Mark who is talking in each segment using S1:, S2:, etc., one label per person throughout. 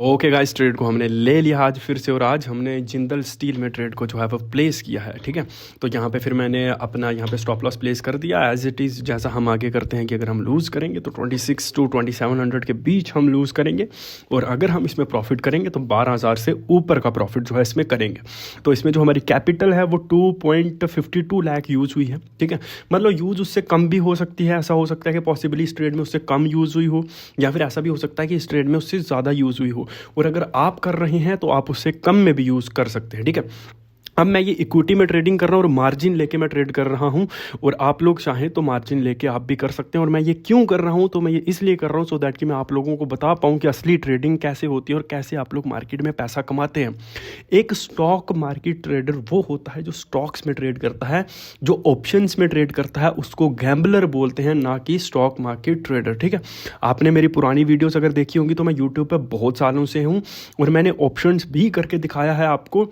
S1: Okay guys, trade को हमने ले लिया आज फिर से। और आज हमने जिंदल स्टील में ट्रेड को जो है वो प्लेस किया है। ठीक है, तो यहाँ पे फिर मैंने अपना यहाँ पे स्टॉप लॉस प्लेस कर दिया एज इट इज़। जैसा हम आगे करते हैं कि अगर हम लूज़ करेंगे तो 26 to 2700 के बीच हम लूज़ करेंगे, और अगर हम इसमें प्रॉफिट करेंगे तो 12,000 से ऊपर का प्रॉफिट जो है इसमें करेंगे। तो इसमें जो हमारी कैपिटल है वो 2.52 लाख यूज़ हुई है। ठीक है, मतलब यूज़ उससे कम भी हो सकती है। ऐसा हो सकता है कि पॉसिबली इस ट्रेड में उससे कम यूज़ हुई हो, या फिर ऐसा भी हो सकता है कि इस ट्रेड में उससे ज़्यादा यूज़ हुई हो। और अगर आप कर रहे हैं तो आप उससे कम में भी यूज़ कर सकते हैं। ठीक है, अब मैं ये इक्विटी में ट्रेडिंग कर रहा हूँ और मार्जिन लेके मैं ट्रेड कर रहा हूँ, और आप लोग चाहें तो मार्जिन लेके आप भी कर सकते हैं। और मैं ये क्यों कर रहा हूँ, तो मैं ये इसलिए कर रहा हूँ सो दैट कि मैं आप लोगों को बता पाऊँ कि असली ट्रेडिंग कैसे होती है और कैसे आप लोग मार्केट में पैसा कमाते हैं। एक स्टॉक मार्केट ट्रेडर वो होता है जो स्टॉक्स में ट्रेड करता है, जो ऑप्शंस में ट्रेड करता है, उसको गैम्बलर बोलते हैं, ना कि स्टॉक मार्केट ट्रेडर। ठीक है, आपने मेरी पुरानी वीडियोस अगर देखी होंगी तो मैं यूट्यूब पर बहुत सालों से हूँ, और मैंने ऑप्शंस भी करके दिखाया है आपको,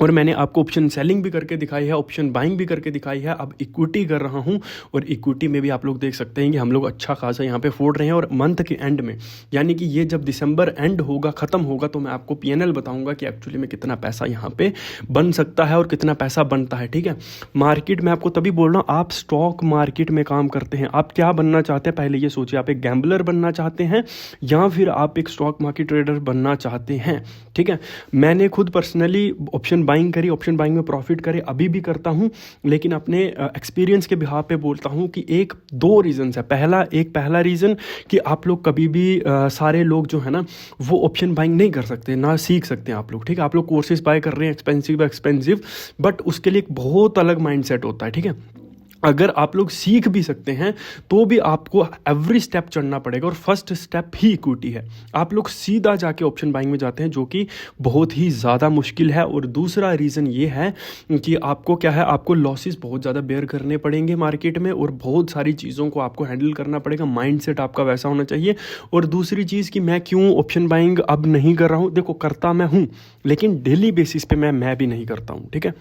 S1: और मैंने आपको ऑप्शन सेलिंग भी करके दिखाई है, ऑप्शन बाइंग भी करके दिखाई है। अब इक्विटी कर रहा हूं, और इक्विटी में भी आप लोग देख सकते हैं कि हम लोग अच्छा खासा यहाँ पे फोड़ रहे हैं। और मंथ के एंड में, यानी कि ये जब दिसंबर एंड होगा, ख़त्म होगा, तो मैं आपको पीएनएल बताऊंगा कि एक्चुअली में कितना पैसा यहाँ पे बन सकता है और कितना पैसा बनता है। ठीक है, मार्केट में आपको तभी बोल रहा हूँ, आप स्टॉक मार्केट में काम करते हैं, आप क्या बनना चाहते हैं पहले ये सोचिए। आप एक गैम्बलर बनना चाहते हैं या फिर आप एक स्टॉक मार्केट ट्रेडर बनना चाहते हैं। ठीक है, मैंने खुद पर्सनली ऑप्शन बाइंग करी, ऑप्शन बाइंग में प्रॉफिट करे, अभी भी करता हूं, लेकिन अपने एक्सपीरियंस के बिहाफ पे बोलता हूं कि एक दो रीजंस है। पहला रीज़न कि आप लोग कभी भी सारे लोग जो है ना वो ऑप्शन बाइंग नहीं कर सकते, ना सीख सकते हैं आप लोग। ठीक है, आप लोग कोर्सेज बाय कर रहे हैं एक्सपेंसिव, बट उसके लिए एक बहुत अलग माइंडसेट होता है। ठीक है, अगर आप लोग सीख भी सकते हैं तो भी आपको एवरी स्टेप चढ़ना पड़ेगा, और फर्स्ट स्टेप ही इक्विटी है। आप लोग सीधा जाके ऑप्शन बाइंग में जाते हैं, जो कि बहुत ही ज़्यादा मुश्किल है। और दूसरा रीज़न ये है कि आपको क्या है, आपको लॉसेस बहुत ज़्यादा बेयर करने पड़ेंगे मार्केट में, और बहुत सारी चीज़ों को आपको हैंडल करना पड़ेगा। माइंडसेट आपका वैसा होना चाहिए। और दूसरी चीज़ कि मैं क्यों ऑप्शन बाइंग अब नहीं कर रहा हूँ, देखो करता मैं हूँ, लेकिन डेली बेसिस पे मैं भी नहीं करता हूँ। ठीक है,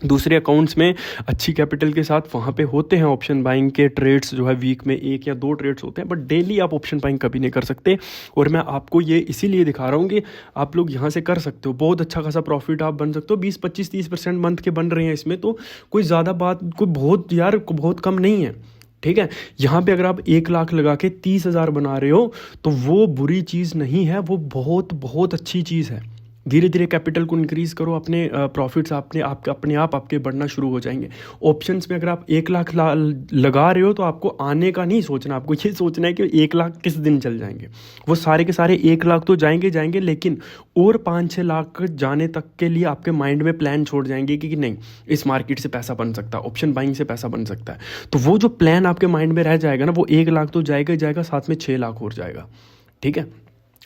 S1: दूसरे अकाउंट्स में अच्छी कैपिटल के साथ वहाँ पे होते हैं ऑप्शन बाइंग के ट्रेड्स, जो है वीक में 1 या 2 ट्रेड्स होते हैं, बट डेली आप ऑप्शन बाइंग कभी नहीं कर सकते। और मैं आपको ये इसीलिए दिखा रहा हूँ कि आप लोग यहाँ से कर सकते हो, बहुत अच्छा खासा प्रॉफिट आप बन सकते हो। 20-25-30% मंथ के बन रहे हैं इसमें, तो कोई ज़्यादा बात, कोई बहुत यार बहुत कम नहीं है। ठीक है, यहाँ पे अगर आप 1 लाख लगा के 30,000 बना रहे हो तो वो बुरी चीज़ नहीं है, वो बहुत बहुत अच्छी चीज़ है। धीरे धीरे कैपिटल को इंक्रीज करो, अपने प्रॉफिट्स अपने आप आपके बढ़ना शुरू हो जाएंगे। ऑप्शंस में अगर आप 1 लाख लगा रहे हो तो आपको आने का नहीं सोचना, आपको ये सोचना है कि 1 लाख किस दिन चल जाएंगे। वो सारे के सारे 1 लाख तो जाएंगे, लेकिन और 5-6 लाख जाने तक के लिए आपके माइंड में प्लान छोड़ जाएंगे कि नहीं, इस मार्केट से पैसा बन सकता है, ऑप्शन बाइंग से पैसा बन सकता है। तो वो जो प्लान आपके माइंड में रह जाएगा ना, वो 1 लाख तो जाएगा ही जाएगा, साथ में 6 लाख और जाएगा। ठीक है,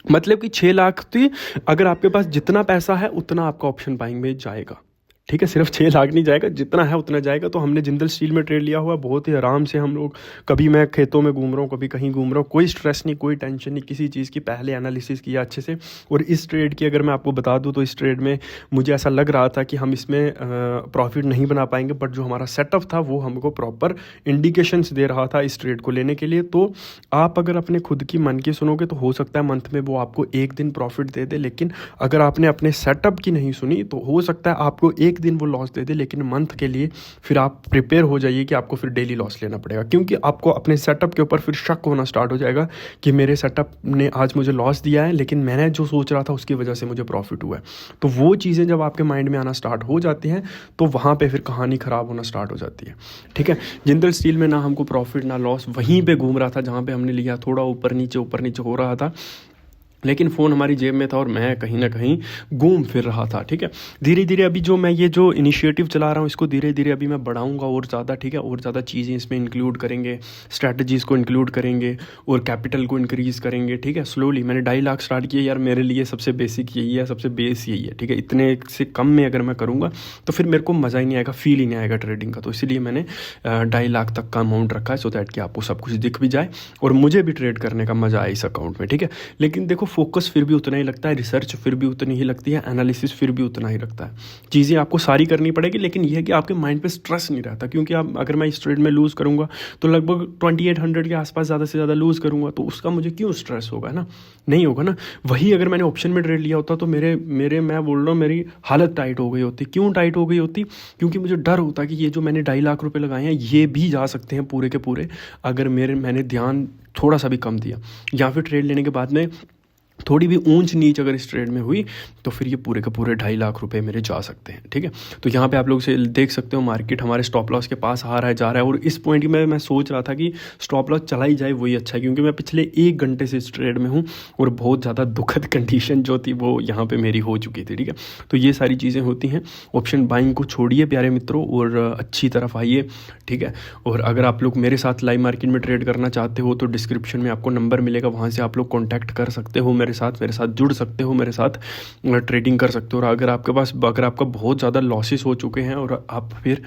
S1: मतलब कि 6 लाख थी, अगर आपके पास जितना पैसा है उतना आपका ऑप्शन बाइंग में जाएगा। ठीक है, सिर्फ 6 लाख नहीं जाएगा, जितना है उतना जाएगा। तो हमने जिंदल स्टील में ट्रेड लिया हुआ, बहुत ही आराम से हम लोग, कभी मैं खेतों में घूम रहा हूँ, कभी कहीं घूम रहा हूँ, कोई स्ट्रेस नहीं, कोई टेंशन नहीं किसी चीज़ की। पहले एनालिसिस किया अच्छे से। और इस ट्रेड की अगर मैं आपको बता दूँ तो इस ट्रेड में मुझे ऐसा लग रहा था कि हम इसमें प्रॉफिट नहीं बना पाएंगे, बट जो हमारा सेटअप था वो हमको प्रॉपर इंडिकेशंस दे रहा था इस ट्रेड को लेने के लिए। तो आप अगर अपने खुद की मन की सुनोगे तो हो सकता है मंथ में वो आपको 1 दिन प्रॉफिट दे दे, लेकिन अगर आपने अपने सेटअप की नहीं सुनी तो हो सकता है आपको 1 दिन वो लॉस दे दे, लेकिन मंथ के लिए फिर आप प्रिपेयर हो जाइए कि आपको फिर डेली लॉस लेना पड़ेगा, क्योंकि आपको अपने सेटअप के ऊपर फिर शक होना स्टार्ट हो जाएगा कि मेरे सेटअप ने आज मुझे लॉस दिया है, लेकिन मैंने जो सोच रहा था उसकी वजह से मुझे प्रॉफिट हुआ है। तो वो चीज़ें जब आपके माइंड में आना स्टार्ट हो जाती हैं तो वहाँ पे फिर कहानी ख़राब होना स्टार्ट हो जाती है। ठीक है, जिंदल स्टील में ना हमको प्रॉफिट ना लॉस, वहीं पे घूम रहा था जहाँ पे हमने लिया, थोड़ा ऊपर नीचे हो रहा था, लेकिन फ़ोन हमारी जेब में था और मैं कहीं ना कहीं घूम फिर रहा था। ठीक है, धीरे धीरे अभी जो मैं ये जो इनिशिएटिव चला रहा हूँ इसको धीरे धीरे अभी मैं बढ़ाऊँगा और ज़्यादा। ठीक है, और ज़्यादा चीज़ें इसमें इंक्लूड करेंगे, स्ट्रैटेजीज़ को इंक्लूड करेंगे और कैपिटल को इंक्रीज़ करेंगे। ठीक है, स्लोली मैंने 2.5 लाख स्टार्ट किया यार, मेरे लिए सबसे बेसिक यही है, सबसे बेस यही है। ठीक है, इतने से कम में अगर मैं करूँगा तो फिर मेरे को मज़ा ही नहीं आएगा, फील ही नहीं आएगा ट्रेडिंग का। तो इसीलिए मैंने 2.5 लाख तक का अमाउंट रखा है, सो दैट कि आपको सब कुछ दिख भी जाए और मुझे भी ट्रेड करने का मज़ा आए इस अकाउंट में। ठीक है, लेकिन देखो फोकस फिर भी उतना ही लगता है, रिसर्च फिर भी उतनी ही लगती है, एनालिसिस फिर भी उतना ही लगता है। चीज़ें आपको सारी करनी पड़ेगी, लेकिन यह है कि आपके माइंड पे स्ट्रेस नहीं रहता, क्योंकि आप अगर मैं इस ट्रेड में लूज़ करूँगा तो लगभग 2800 के आसपास ज़्यादा से ज़्यादा लूज़ करूँगा, तो उसका मुझे क्यों स्ट्रेस होगा ना, नहीं होगा ना। वही अगर मैंने ऑप्शन में ट्रेड लिया होता तो मेरे मेरे मैं बोल रहा हूँ मेरी हालत टाइट हो गई होती। क्यों टाइट हो गई होती? क्योंकि मुझे डर होता कि ये जो मैंने 2.5 लाख रुपए लगाए हैं ये भी जा सकते हैं पूरे के पूरे, अगर मैंने ध्यान थोड़ा सा भी कम दिया, या फिर ट्रेड लेने के बाद में थोड़ी भी ऊंच नीच अगर इस ट्रेड में हुई तो फिर ये पूरे के पूरे 2.5 लाख रुपए मेरे जा सकते हैं, ठीक है। तो यहाँ पे आप लोग से देख सकते हो मार्केट हमारे स्टॉप लॉस के पास आ रहा है, जा रहा है, और इस पॉइंट में मैं सोच रहा था कि स्टॉप लॉस चला ही जाए वही अच्छा है, क्योंकि मैं पिछले 1 घंटे से इस ट्रेड में हूँ और बहुत ज़्यादा दुखद कंडीशन जो थी वो यहाँ पर मेरी हो चुकी थी, ठीक है। तो ये सारी चीज़ें होती हैं। ऑप्शन बाइंग को छोड़िए प्यारे मित्रों और अच्छी तरफ आइए, ठीक है। और अगर आप लोग मेरे साथ लाइव मार्केट में ट्रेड करना चाहते हो तो डिस्क्रिप्शन में आपको नंबर मिलेगा, वहाँ से आप लोग कॉन्टैक्ट कर सकते हो मेरे साथ जुड़ सकते हो, मेरे साथ ट्रेडिंग कर सकते हो। और अगर आपका बहुत ज़्यादा लॉसेस हो चुके हैं और आप फिर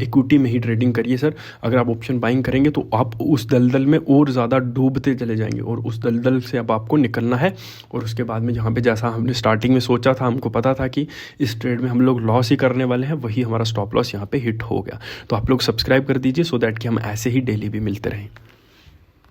S1: इक्विटी में ही ट्रेडिंग करिए सर। अगर आप ऑप्शन बाइंग करेंगे तो आप उस दलदल में और ज़्यादा डूबते चले जाएंगे, और उस दलदल से अब आपको निकलना है। और उसके बाद में जहाँ पे जैसा हमने स्टार्टिंग में सोचा था, हमको पता था कि इस ट्रेड में हम लोग लॉस ही करने वाले हैं, वही हमारा स्टॉप लॉस यहाँ पे हिट हो गया। तो आप लोग सब्सक्राइब कर दीजिए सो दैट कि हम ऐसे ही डेली भी मिलते रहें।